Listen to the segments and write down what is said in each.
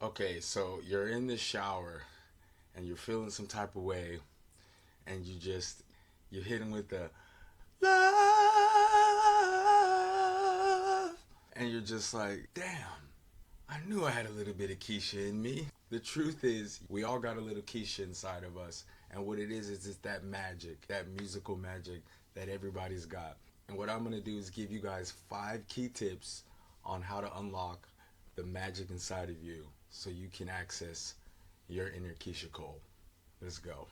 Okay, so you're in the shower and you're feeling some type of way, and you're hitting with the love, and you're just like, damn, I knew I had a little bit of Keisha in me. The truth is, we all got a little Keisha inside of us, and what it is it's that magic, that musical magic that everybody's got. And what I'm gonna do is give you guys 5 key tips on how to unlock the magic inside of you so you can access your inner Keisha Cole. Let's go.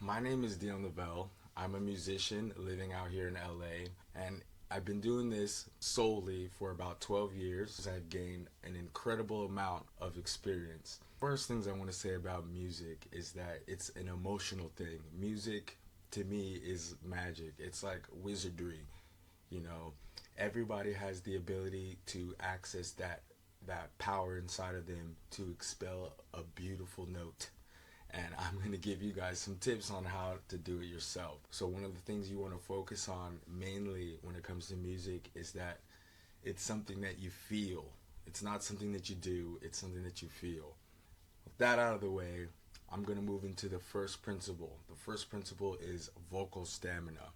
My name is DionLovelle. I'm a musician living out here in LA, and I've been doing this solely for about 12 years. I've gained an incredible amount of experience. First things I want to say about music is that it's an emotional thing. Music to me is magic. It's like wizardry, you know. Everybody has the ability to access that power inside of them to expel a beautiful note, and I'm going to give you guys some tips on how to do it yourself. So one of the things you want to focus on mainly when it comes to music is that it's something that you feel. It's not something that you do, it's something that you feel. With that out of the way, I'm going to move into the first principle. The first principle is vocal stamina.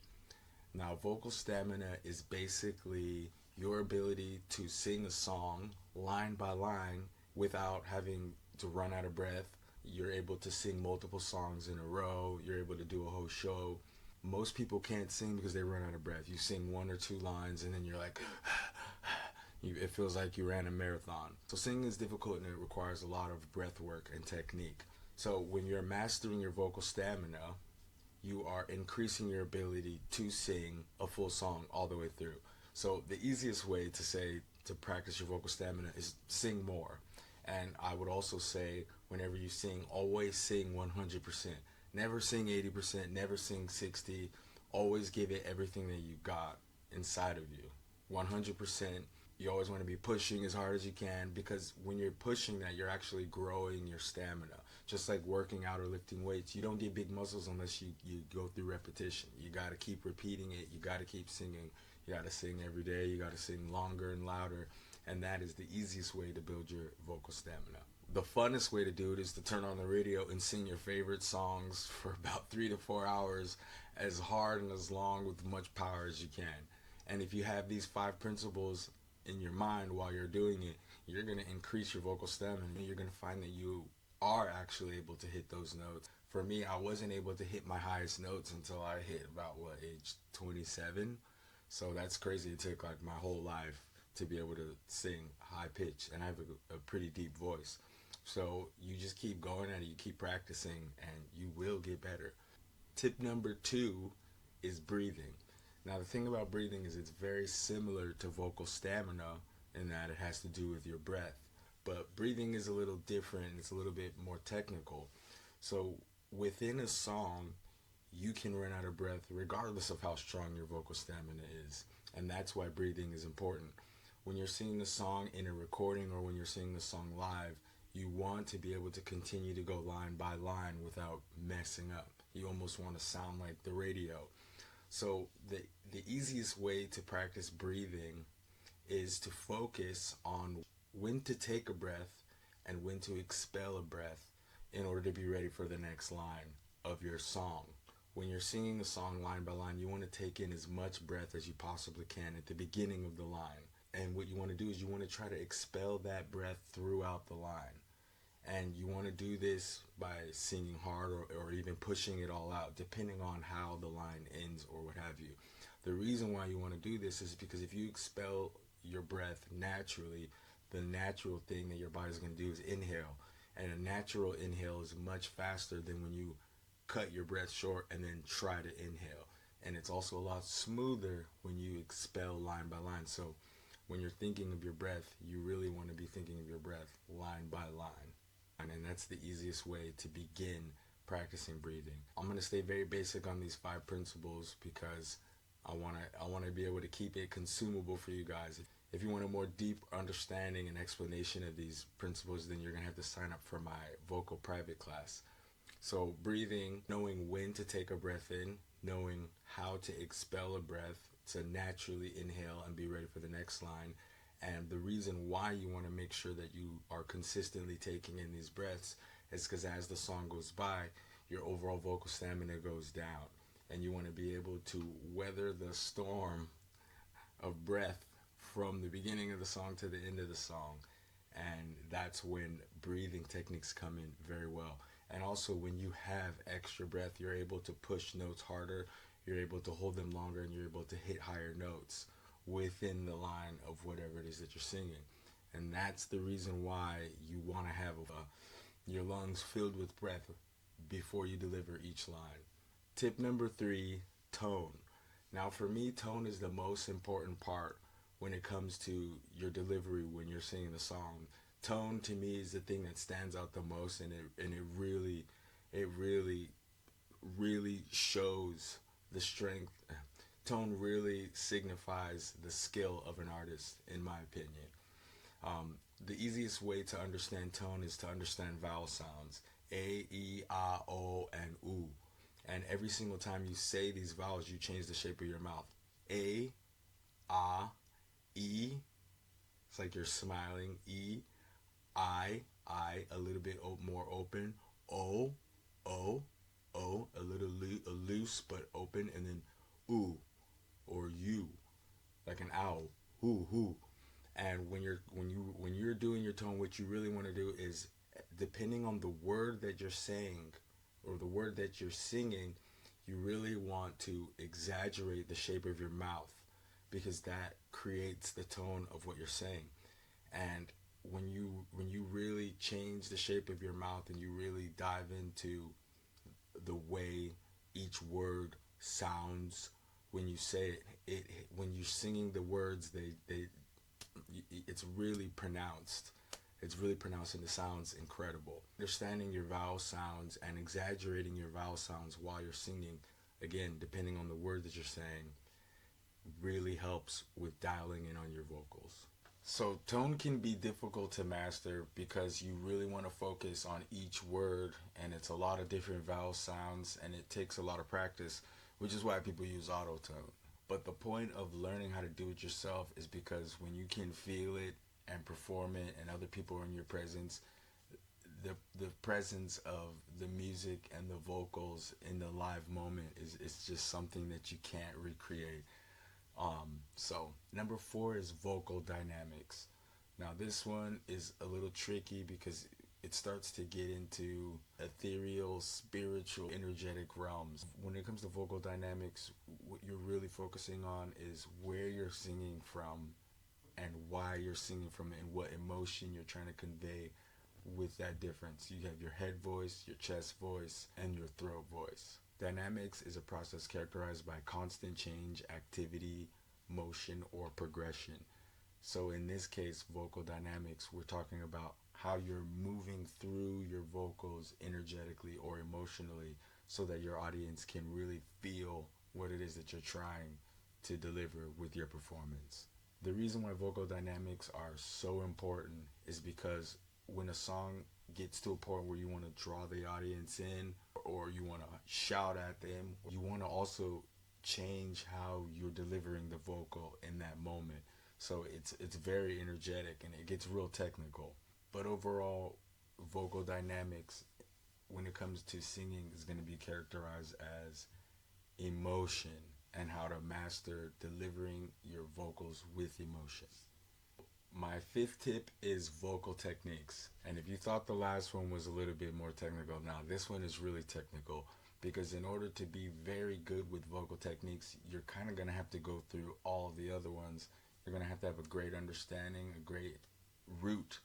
Now, vocal stamina is basically your ability to sing a song line by line without having to run out of breath. You're able to sing multiple songs in a row. You're able to do a whole show. Most people can't sing because they run out of breath. You sing 1 or 2 lines and then you're like, it feels like you ran a marathon. So singing is difficult and it requires a lot of breath work and technique. So when you're mastering your vocal stamina, you are increasing your ability to sing a full song all the way through. So the easiest way to say to practice your vocal stamina is sing more. And I would also say whenever you sing, always sing 100%. Never sing 80%, never sing 60. Always give it everything that you got inside of you. 100%. You always want to be pushing as hard as you can, because when you're pushing that, you're actually growing your stamina. Just like working out or lifting weights, you don't get big muscles unless you go through repetition. You got to keep repeating it. You got to keep singing. You got to sing every day. You got to sing longer and louder. And that is the easiest way to build your vocal stamina. The funnest way to do it is to turn on the radio and sing your favorite songs for about 3 to 4 hours, as hard and as long with as much power as you can. And if you have these 5 principles in your mind while you're doing it, you're going to increase your vocal stamina. You're going to find that you are actually able to hit those notes. For me, I wasn't able to hit my highest notes until I hit about age 27. So that's crazy. It took like my whole life to be able to sing high pitch, and I have a pretty deep voice. So you just keep going at it, you keep practicing, and you will get better. Tip number 2 is breathing. Now, the thing about breathing is it's very similar to vocal stamina in that it has to do with your breath. But breathing is a little different, it's a little bit more technical. So within a song, you can run out of breath regardless of how strong your vocal stamina is. And that's why breathing is important. When you're singing the song in a recording or when you're singing the song live, you want to be able to continue to go line by line without messing up. You almost want to sound like the radio. So the easiest way to practice breathing is to focus on when to take a breath and when to expel a breath in order to be ready for the next line of your song. When you're singing a song line by line, you want to take in as much breath as you possibly can at the beginning of the line. And what you want to do is you want to try to expel that breath throughout the line. And you want to do this by singing hard or even pushing it all out, depending on how the line ends or what have you. The reason why you want to do this is because if you expel your breath naturally, the natural thing that your body's going to do is inhale. And a natural inhale is much faster than when you cut your breath short and then try to inhale. And it's also a lot smoother when you expel line by line. So when you're thinking of your breath, you really want to be thinking of your breath line by line. And that's the easiest way to begin practicing breathing. I'm going to stay very basic on these 5 principles because I want to be able to keep it consumable for you guys. If you want a more deep understanding and explanation of these principles, then you're going to have to sign up for my vocal private class. So breathing, knowing when to take a breath in, knowing how to expel a breath to naturally inhale and be ready for the next line, And the reason why you want to make sure that you are consistently taking in these breaths is because as the song goes by, your overall vocal stamina goes down. And you want to be able to weather the storm of breath from the beginning of the song to the end of the song. And that's when breathing techniques come in very well. And also, when you have extra breath, you're able to push notes harder, you're able to hold them longer, and you're able to hit higher notes within the line of whatever it is that you're singing. And that's the reason why you want to have your lungs filled with breath before you deliver each line. Tip number 3, tone. Now, for me, tone is the most important part when it comes to your delivery when you're singing the song. Tone to me is the thing that stands out the most, and it really shows the strength. Tone really signifies the skill of an artist, in my opinion. The easiest way to understand tone is to understand vowel sounds: a, e, ah, o, and u. And every single time you say these vowels, you change the shape of your mouth. A, ah, e, it's like you're smiling. E, I, a little bit more open. O, o, a little loose but open. And then oo, or you, like an owl. Hoo. And when you're doing your tone, what you really want to do is, depending on the word that you're saying or the word that you're singing, you really want to exaggerate the shape of your mouth, because that creates the tone of what you're saying. And when you really change the shape of your mouth and you really dive into the way each word sounds when you say it, when you're singing the words, it's really pronounced. It's really pronounced, and it sounds incredible. Understanding your vowel sounds and exaggerating your vowel sounds while you're singing, again, depending on the word that you're saying, really helps with dialing in on your vocals. So tone can be difficult to master because you really want to focus on each word, and it's a lot of different vowel sounds, and it takes a lot of practice, which is why people use auto-tone. But the point of learning how to do it yourself is because when you can feel it and perform it and other people are in your presence, the presence of the music and the vocals in the live moment is just something that you can't recreate. So number 4 is vocal dynamics. Now this one is a little tricky because it starts to get into ethereal, spiritual, energetic realms. When it comes to vocal dynamics, what you're really focusing on is where you're singing from and why you're singing from it and what emotion you're trying to convey with that difference. You have your head voice, your chest voice, and your throat voice. Dynamics is a process characterized by constant change, activity, motion, or progression. So in this case, vocal dynamics, we're talking about how you're moving through your vocals energetically or emotionally so that your audience can really feel what it is that you're trying to deliver with your performance. The reason why vocal dynamics are so important is because when a song gets to a point where you want to draw the audience in or you want to shout at them, you want to also change how you're delivering the vocal in that moment. So it's very energetic and it gets real technical. But overall, vocal dynamics when it comes to singing is going to be characterized as emotion and how to master delivering your vocals with emotion. My 5th tip is vocal techniques. And if you thought the last one was a little bit more technical, now this one is really technical, because in order to be very good with vocal techniques, you're kind of going to have to go through all the other ones. You're going to have a great understanding, a great root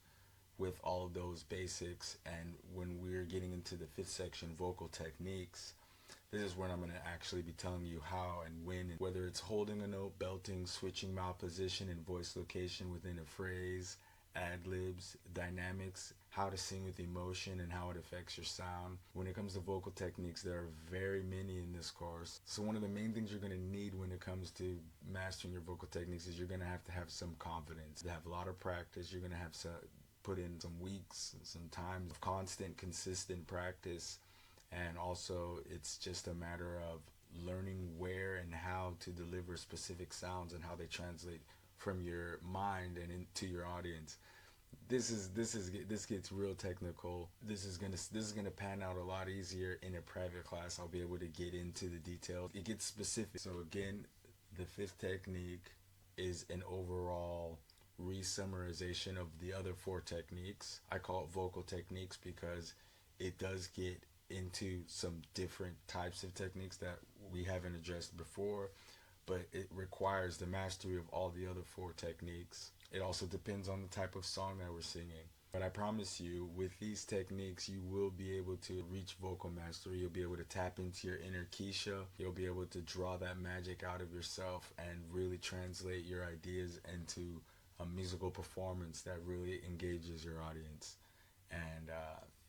with all of those basics. And when we're getting into the 5th section, vocal techniques, this is when I'm going to actually be telling you how and when, and whether it's holding a note, belting, switching mouth position and voice location within a phrase, ad-libs, dynamics, how to sing with emotion and how it affects your sound. When it comes to vocal techniques, there are very many in this course. So one of the main things you're going to need when it comes to mastering your vocal techniques is you're going to have some confidence. To have a lot of practice, you're going to have to put in some weeks, some time of constant, consistent practice. And also, it's just a matter of learning where and how to deliver specific sounds and how they translate from your mind and into your audience. This gets real technical. This is gonna pan out a lot easier in a private class. I'll be able to get into the details. It gets specific. So again, the fifth technique is an overall re-summarization of the other four techniques. I call it vocal techniques because it does get into some different types of techniques that we haven't addressed before, but it requires the mastery of all the other four techniques. It also depends on the type of song that we're singing. But I promise you, with these techniques, you will be able to reach vocal mastery. You'll be able to tap into your inner Keisha. You'll be able to draw that magic out of yourself and really translate your ideas into a musical performance that really engages your audience. And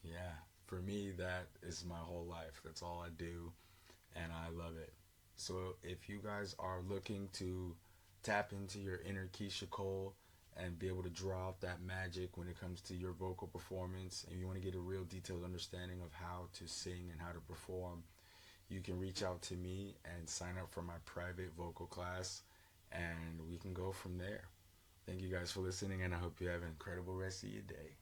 yeah, for me, that is my whole life. That's all I do, and I love it. So if you guys are looking to tap into your inner Keisha Cole and be able to draw out that magic when it comes to your vocal performance, and you want to get a real detailed understanding of how to sing and how to perform, you can reach out to me and sign up for my private vocal class, and we can go from there. Thank you guys for listening, and I hope you have an incredible rest of your day.